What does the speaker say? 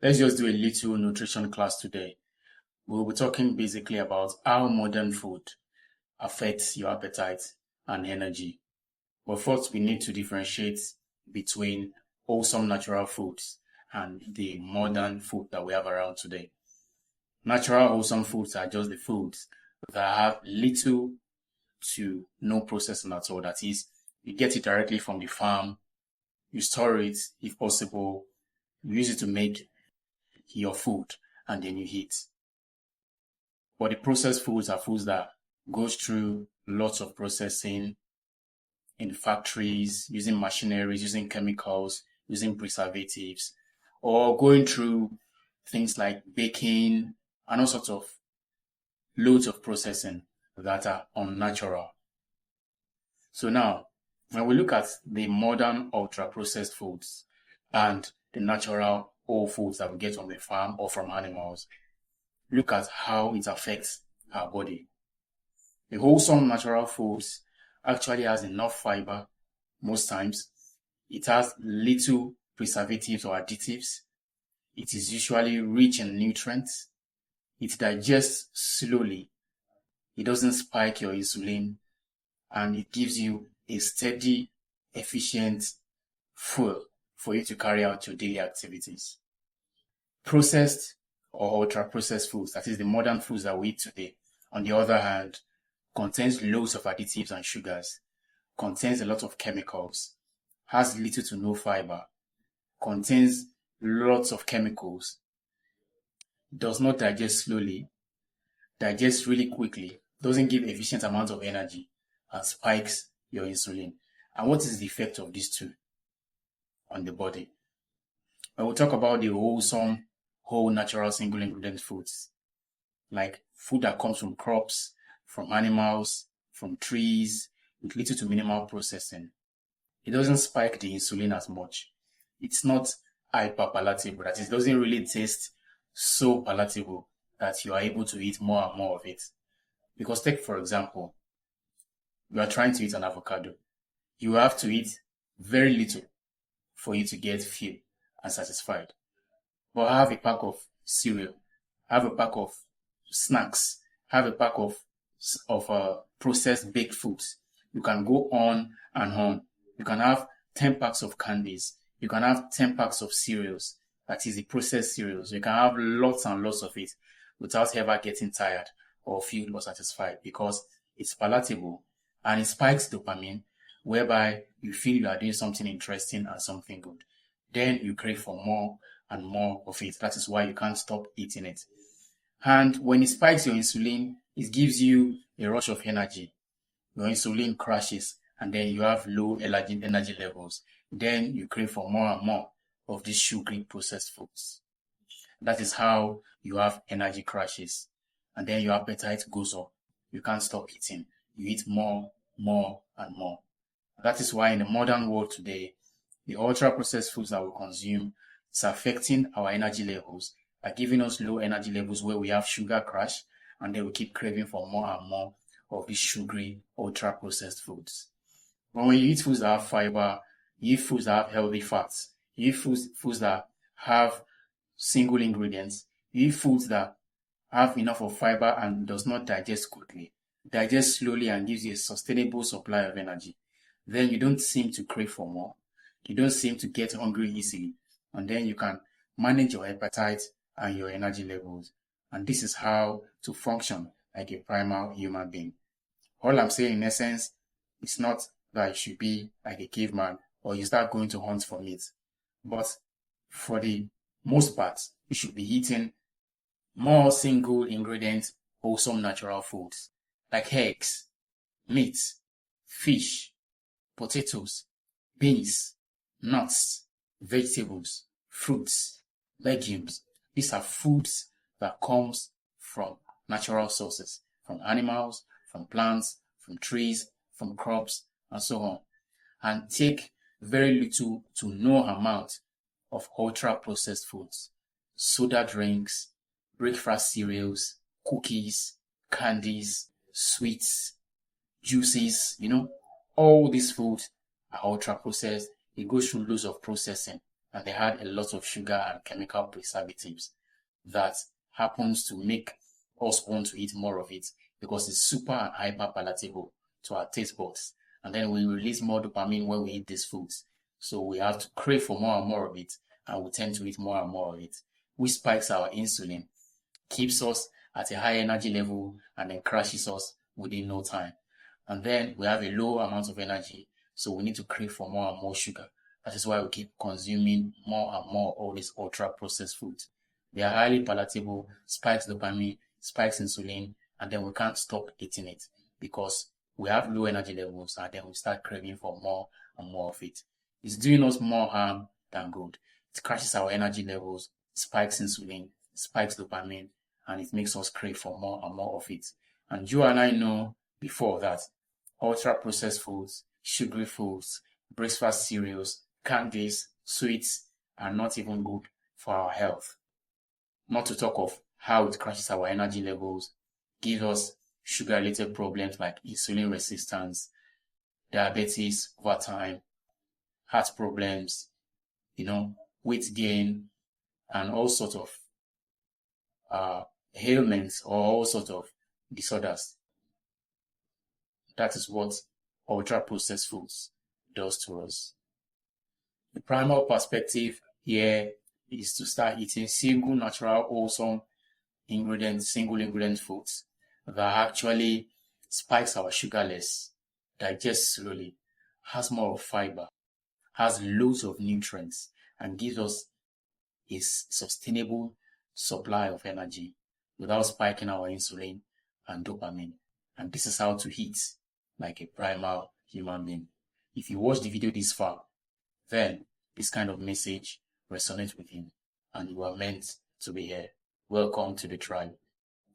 Let's just do a little nutrition class today. We'll be talking basically about how modern food affects your appetite and energy. But first, we need to differentiate between wholesome natural foods and the modern food that we have around today. Natural wholesome foods are just the foods that have little to no processing at all. That is, you get it directly from the farm, you store it if possible, you use it to make your food, and then you eat. But the processed foods are foods that goes through lots of processing in factories, using machineries, using chemicals, using preservatives, or going through things like baking and all sorts of loads of processing that are unnatural. So now, when we look at the modern ultra-processed foods and the natural whole foods that we get from the farm or from animals, look at how it affects our body. The wholesome natural foods actually has enough fiber most times. It has little preservatives or additives. It is usually rich in nutrients. It digests slowly. It doesn't spike your insulin, and it gives you a steady, efficient fuel for you to carry out your daily activities. Processed or ultra-processed foods, that is the modern foods that we eat today, on the other hand, contains loads of additives and sugars, contains a lot of chemicals, has little to no fiber, contains lots of chemicals, does not digest slowly, digests really quickly, doesn't give efficient amounts of energy, and spikes your insulin. And what is the effect of these two on the body? I will talk about the wholesome, whole natural single ingredient foods, like food that comes from crops, from animals, from trees, with little to minimal processing. It doesn't spike the insulin as much. It's not hyper-palatable, that is, it doesn't really taste so palatable that you are able to eat more and more of it. Because take, for example, you are trying to eat an avocado. You have to eat very little for you to get full and satisfied. But have a pack of cereal, have a pack of snacks, have a pack of processed baked foods. You can go on and on. You can have 10 packs of candies. You can have 10 packs of cereals, that is the processed cereals. You can have lots and lots of it without ever getting tired or feel or satisfied, because it's palatable and it spikes dopamine, whereby you feel you are doing something interesting and something good. Then you crave for more and more of it. That is why you can't stop eating it. And when it spikes your insulin, it gives you a rush of energy. Your insulin crashes, and then you have low energy levels. Then you crave for more and more of these sugary processed foods. That is how you have energy crashes, and then your appetite goes up. You can't stop eating. You eat more, and more. That is why in the modern world today, the ultra-processed foods that we consume is affecting our energy levels by giving us low energy levels where we have sugar crash, and then we keep craving for more and more of these sugary, ultra-processed foods. But when you eat foods that have fiber, you eat foods that have healthy fats, you eat foods that have single ingredients, you eat foods that have enough of fiber and does not digest quickly, digest slowly and gives you a sustainable supply of energy, then you don't seem to crave for more. You don't seem to get hungry easily, and then you can manage your appetite and your energy levels. And this is how to function like a primal human being. All I'm saying in essence is not that you should be like a caveman or you start going to hunt for meat. But for the most part, you should be eating more single ingredient, wholesome natural foods like eggs, meat, fish, potatoes, beans, nuts, vegetables, fruits, legumes. These are foods that comes from natural sources, from animals, from plants, from trees, from crops, and so on. And take very little to no amount of ultra-processed foods, soda drinks, breakfast cereals, cookies, candies, sweets, juices, all these foods are ultra-processed. It goes through loads of processing and they had a lot of sugar and chemical preservatives that happens to make us want to eat more of it because it's super and hyper palatable to our taste buds. And then we release more dopamine when we eat these foods. So we have to crave for more and more of it, and we tend to eat more and more of it, which spikes our insulin, keeps us at a high energy level, and then crashes us within no time. And then we have a low amount of energy, so we need to crave for more and more sugar. That is why we keep consuming more and more all these ultra processed foods. They are highly palatable, spikes dopamine, spikes insulin, and then we can't stop eating it because we have low energy levels, and then we start craving for more and more of it. It's doing us more harm than good. It crashes our energy levels, spikes insulin, spikes dopamine, and it makes us crave for more and more of it. And you and I know before that ultra processed foods, sugary foods, breakfast cereals, candies, sweets are not even good for our health. Not to talk of how it crashes our energy levels, gives us sugar-related problems like insulin resistance, diabetes over time, heart problems, weight gain, and all sorts of ailments or all sorts of disorders. That is what ultra-processed foods does to us. The primal perspective here is to start eating single, natural, wholesome single ingredient foods that actually spikes our sugar less, digests slowly, has more of fiber, has loads of nutrients, and gives us a sustainable supply of energy without spiking our insulin and dopamine. And this is how to eat like a primal human being. If you watch the video this far, then this kind of message resonates with you and you are meant to be here. Welcome to the tribe.